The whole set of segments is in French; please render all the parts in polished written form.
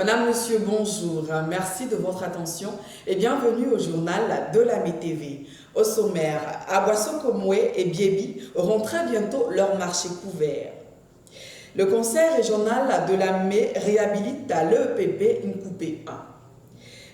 Madame, Monsieur, bonjour. Merci de votre attention et bienvenue au journal de Lamé TV. Au sommaire, Aboissokomwe et Biebi auront très bientôt leur marché couvert. Le conseil régional de Lamé réhabilite à l'EPP Nkoupé 1.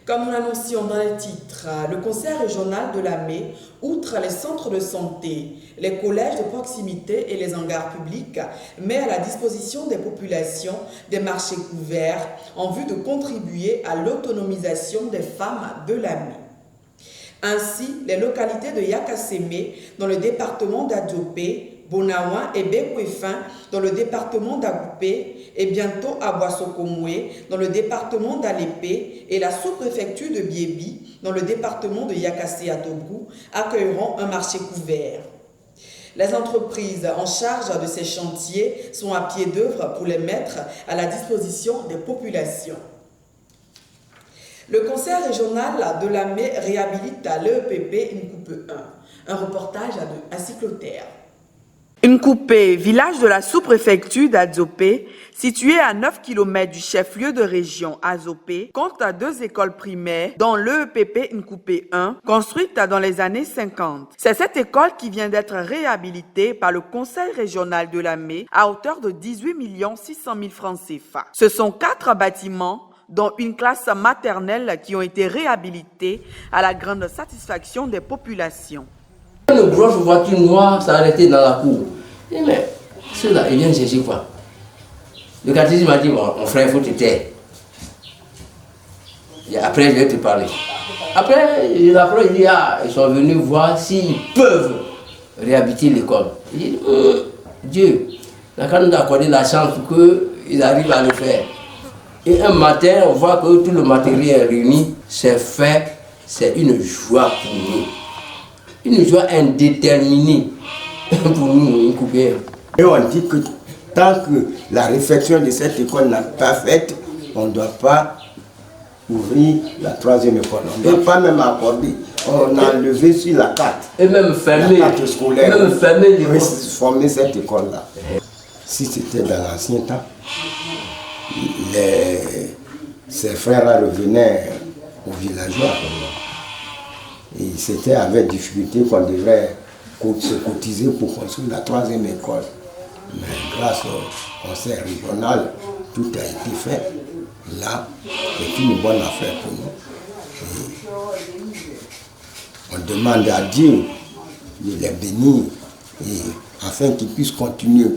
Comme nous l'annoncions dans les titres, le conseil régional de Lamé, outre les centres de santé, les collèges de proximité et les hangars publics, met à la disposition des populations des marchés couverts en vue de contribuer à l'autonomisation des femmes de Lamé. Ainsi, les localités de Yakasémé dans le département d'Adjopé, Bonawan et Bekwefin dans le département d'Agoupé et bientôt à Aboissokomwe dans le département d'Alépé et la sous-préfecture de Biebi dans le département de Yakassé-Atobrou accueilleront un marché couvert. Les entreprises en charge de ces chantiers sont à pied d'œuvre pour les mettre à la disposition des populations. Le conseil régional de Lamé réhabilite à l'EPP Nkoupé 1. Un reportage à Cyclotère. Nkoupé, village de la sous-préfecture d'Adzopé, situé à 9 km du chef-lieu de région Azopé, compte 2 écoles primaires, dont l'EPP Nkoupé 1, construite dans les années 50. C'est cette école qui vient d'être réhabilitée par le conseil régional de Lamé à hauteur de 18 600 000 francs CFA. Ce sont 4 bâtiments, dont une classe maternelle, qui ont été réhabilités à la grande satisfaction des populations. Une grosse voiture noire s'est arrêtée dans la cour. Je dis, mais ceux-là, ils viennent chercher quoi? Le catéchisme m'a dit, mon frère, il faut te taire. Et après, je vais te parler. Après, il dit, ils sont venus voir s'ils peuvent réhabiter l'école. Je dis, Dieu, la CAN nous a accordé la chance qu'ils arrivent à le faire. Et un matin, on voit que tout le matériel est réuni, c'est fait, c'est une joie pour nous. Une joie indéterminée pour nous, Nkoupé. Et on dit que tant que la réflexion de cette école n'a pas faite, on ne doit pas ouvrir la 3e école. On ne doit pas même accorder. On a levé sur la carte. Et même fermer. La carte scolaire. Même fermer l'école. Former cette école-là. Si c'était dans l'ancien temps, ses frères revenaient aux villageois. Et c'était avec difficulté qu'on devrait se cotiser pour construire la 3e école. Mais grâce au conseil régional, tout a été fait. Là, c'est une bonne affaire pour nous. Et on demande à Dieu de les bénir afin qu'ils puissent continuer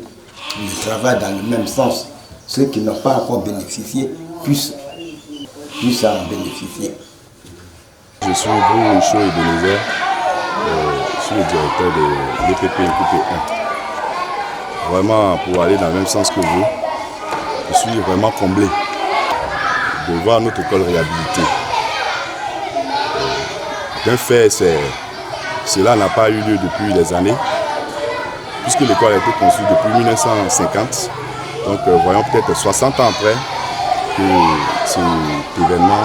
le travail dans le même sens. Ceux qui n'ont pas encore bénéficié puissent en bénéficier. Je suis Bruno Michaud Ebenezer, je suis le directeur de l'EPP Nkoupé 1. Vraiment, pour aller dans le même sens que vous, je suis vraiment comblé de voir notre école réhabilitée. D'un fait, cela n'a pas eu lieu depuis des années, puisque l'école a été construite depuis 1950. Donc voyons peut-être 60 ans après que cet événement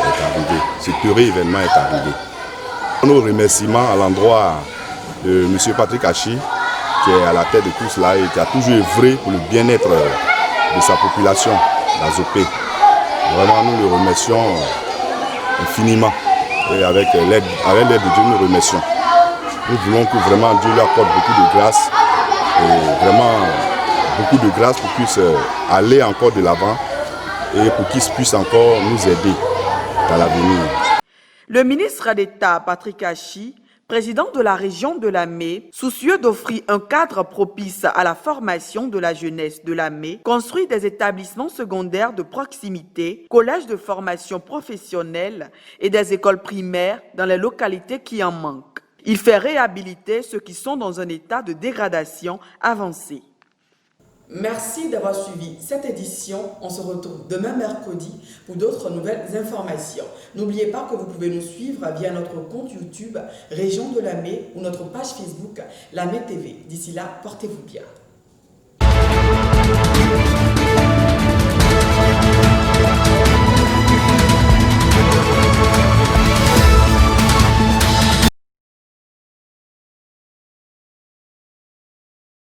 est arrivé, cet heureux événement est arrivé. Nos remerciements à l'endroit de M. Patrick Hachi, qui est à la tête de tout cela et qui a toujours œuvré pour le bien-être de sa population, d'Azopé. Vraiment, nous le remercions infiniment et avec l'aide de Dieu, nous le remercions. Nous voulons que vraiment Dieu lui accorde beaucoup de grâce et vraiment beaucoup de grâce pour qu'il puisse aller encore de l'avant et pour qu'il puisse encore nous aider dans l'avenir. Le ministre d'État Patrick Hachi, président de la région de Lamé, soucieux d'offrir un cadre propice à la formation de la jeunesse de Lamé, construit des établissements secondaires de proximité, collèges de formation professionnelle et des écoles primaires dans les localités qui en manquent. Il fait réhabiliter ceux qui sont dans un état de dégradation avancée. Merci d'avoir suivi cette édition. On se retrouve demain mercredi pour d'autres nouvelles informations. N'oubliez pas que vous pouvez nous suivre via notre compte YouTube Région de Lamé ou notre page Facebook Lamé TV. D'ici là, portez-vous bien.